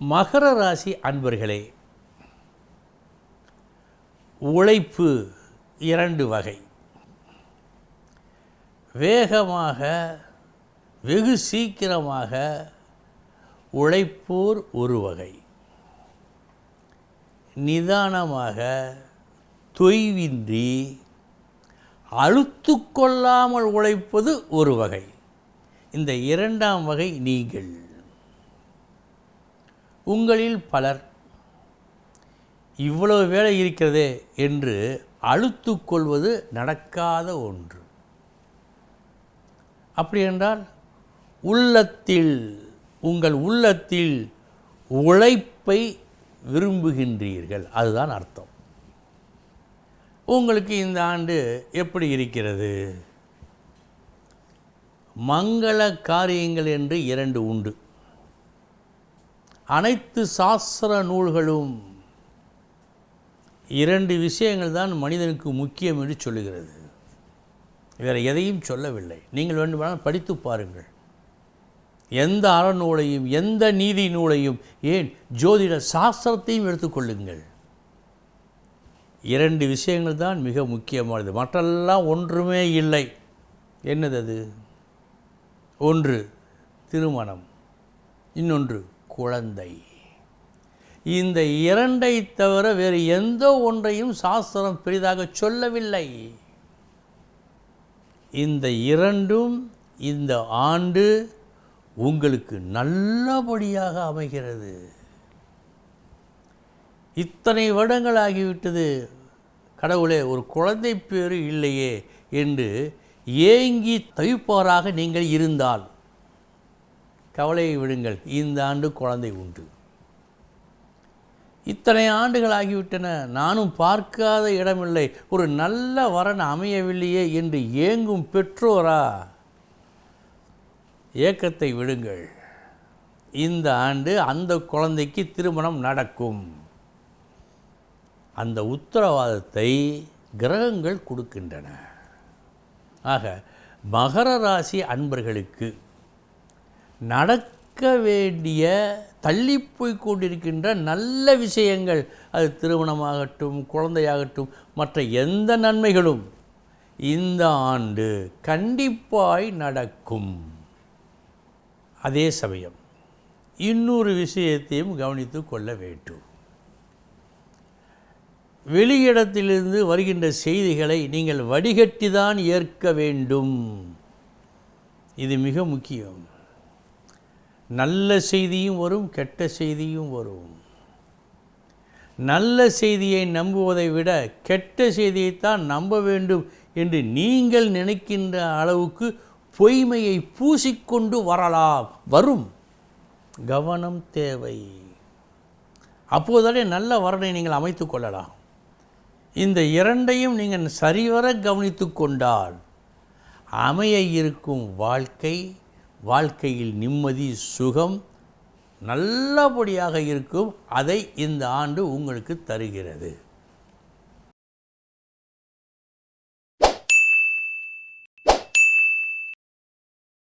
மகர ராசி அன்பர்களே, உழைப்பு இரண்டு வகை. வேகமாக வெகு சீக்கிரமாக உழைப்போர் ஒரு வகை, நிதானமாக தொய்வின்றி அழுத்து கொள்ளாமல் உழைப்பது ஒரு வகை. இந்த இரண்டாம் வகை நீங்கள். உங்களில் பலர் இவ்வளவு வேலை இருக்கிறதே என்று அழுத்து கொள்வது நடக்காத ஒன்று. அப்படி என்றால் உங்கள் உள்ளத்தில் உழைப்பை விரும்புகின்றீர்கள், அதுதான் அர்த்தம். உங்களுக்கு இந்த ஆண்டு எப்படி இருக்கிறது? மங்கள காரியங்கள் என்று இரண்டு உண்டு. அனைத்து சாஸ்திர நூல்களும் இரண்டு விஷயங்கள் தான் மனிதனுக்கு முக்கியம் என்று சொல்லுகிறது. வேறு எதையும் சொல்லவில்லை. நீங்கள் வேண்டுமானால் படித்து பாருங்கள். எந்த அறநூலையும் எந்த நீதி நூலையும், ஏன் ஜோதிட சாஸ்திரத்தையும் எடுத்துக்கொள்ளுங்கள். இரண்டு விஷயங்கள் தான் மிக முக்கியமானது, மற்றெல்லாம் ஒன்றுமே இல்லை. என்னது அது? ஒன்று திருமணம், இன்னொன்று குழந்தை. இந்த இரண்டை தவிர வேறு எந்த ஒன்றையும் சாஸ்திரம் பெரிதாக சொல்லவில்லை. இந்த இரண்டும் இந்த ஆண்டு உங்களுக்கு நல்லபடியாக அமைகிறது. இத்தனை வருடங்கள் ஆகிவிட்டது, கடவுளே ஒரு குழந்தை பேரு இல்லையே என்று ஏங்கி தவிப்பவராக நீங்கள் இருந்தால் கவலையை விடுங்கள், இந்த ஆண்டு குழந்தை உண்டு. இத்தனை ஆண்டுகள் ஆகிவிட்டன, நானும் பார்க்காத இடமில்லை, ஒரு நல்ல வரன் அமையவில்லையே என்று ஏங்கும் பெற்றோரா, ஏக்கத்தை விடுங்கள். இந்த ஆண்டு அந்த குழந்தைக்கு திருமணம் நடக்கும். அந்த உத்தரவாதத்தை கிரகங்கள் கொடுக்கின்றன. ஆக மகர ராசி அன்பர்களுக்கு நடக்க வேண்டிய தள்ளிப்போய் கொண்டிருக்கின்ற நல்ல விஷயங்கள், அது திருமணமாகட்டும் குழந்தையாகட்டும் மற்ற எந்த நன்மைகளும் இந்த ஆண்டு கண்டிப்பாய் நடக்கும். அதே சமயம் இன்னொரு விஷயத்தையும் கவனித்து கொள்ள வேண்டும். வெளியிடத்திலிருந்து வருகின்ற செய்திகளை நீங்கள் வடிகட்டி தான் ஏற்க வேண்டும். இது மிக முக்கியம். நல்ல செய்தியும் வரும், கெட்ட செய்தியும் வரும். நல்ல செய்தியை நம்புவதை விட கெட்ட செய்தியைத்தான் நம்ப வேண்டும் என்று நீங்கள் நினைக்கின்ற அளவுக்கு பொய்மையை பூசிக்கொண்டு வரும். கவனம் தேவை. அப்போதானே நல்ல வரனை நீங்கள் அமைத்து கொள்ளலாம். இந்த இரண்டையும் நீங்கள் சரிவர கவனித்து கொண்டால் அமைய இருக்கும் வாழ்க்கையில் நிம்மதி சுகம் நல்லபடியாக இருக்கும். அதை இந்த ஆண்டு உங்களுக்கு தருகிறது.